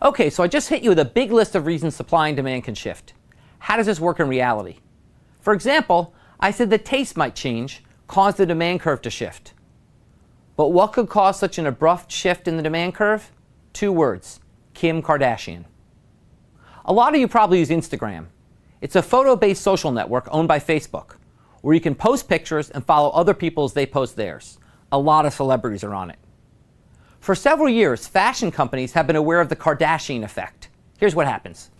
Okay, so I just hit you with a big list of reasons supply and demand can shift. How does this work in reality? For example, I said the taste might change, cause the demand curve to shift. But what could cause such an abrupt shift in the demand curve? 2 words: Kim Kardashian. A lot of you probably use Instagram. It's a photo-based social network owned by Facebook, where you can post pictures and follow other people as they post theirs. A lot of celebrities are on it. For several years, fashion companies have been aware of the Kardashian effect. Here's what happens.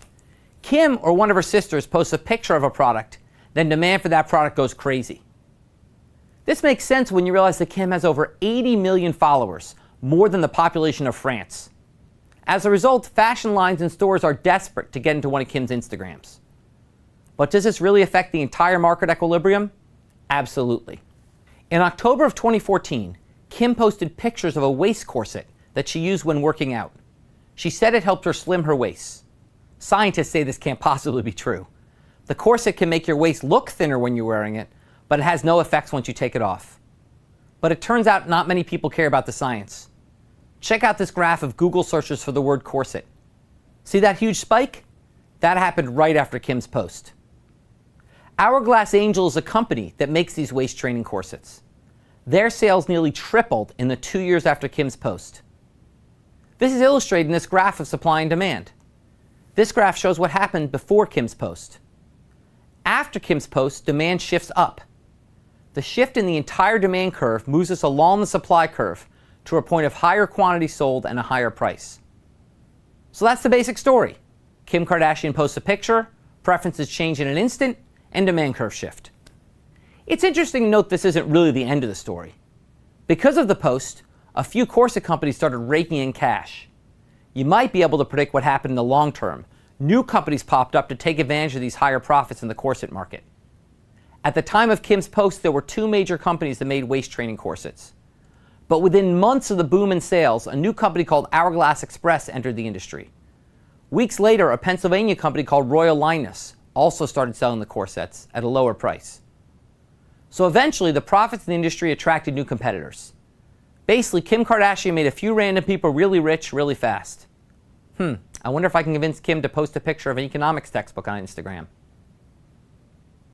Kim or one of her sisters posts a picture of a product, then demand for that product goes crazy. This makes sense when you realize that Kim has over 80 million followers, more than the population of France. As a result, fashion lines and stores are desperate to get into one of Kim's Instagrams. But does this really affect the entire market equilibrium? Absolutely. In October of 2014, Kim posted pictures of a waist corset that she used when working out. She said it helped her slim her waist. Scientists say this can't possibly be true. The corset can make your waist look thinner when you're wearing it, but it has no effects once you take it off. But it turns out not many people care about the science. Check out this graph of Google searches for the word corset. See that huge spike? That happened right after Kim's post. Hourglass Angel is a company that makes these waist training corsets. Their sales nearly tripled in the 2 years after Kim's post. This is illustrated in this graph of supply and demand. This graph shows what happened before Kim's post. After Kim's post, demand shifts up. The shift in the entire demand curve moves us along the supply curve to a point of higher quantity sold and a higher price. So that's the basic story. Kim Kardashian posts a picture, preferences change in an instant, and demand curve shift. It's interesting to note this isn't really the end of the story. Because of the post, a few corset companies started raking in cash. You might be able to predict what happened in the long term. New companies popped up to take advantage of these higher profits in the corset market. At the time of Kim's post, there were 2 major companies that made waist training corsets. But within months of the boom in sales, a new company called Hourglass Express entered the industry. Weeks later, a Pennsylvania company called Royal Linus also started selling the corsets at a lower price. So eventually, the profits in the industry attracted new competitors. Basically, Kim Kardashian made a few random people really rich really fast. I wonder if I can convince Kim to post a picture of an economics textbook on Instagram.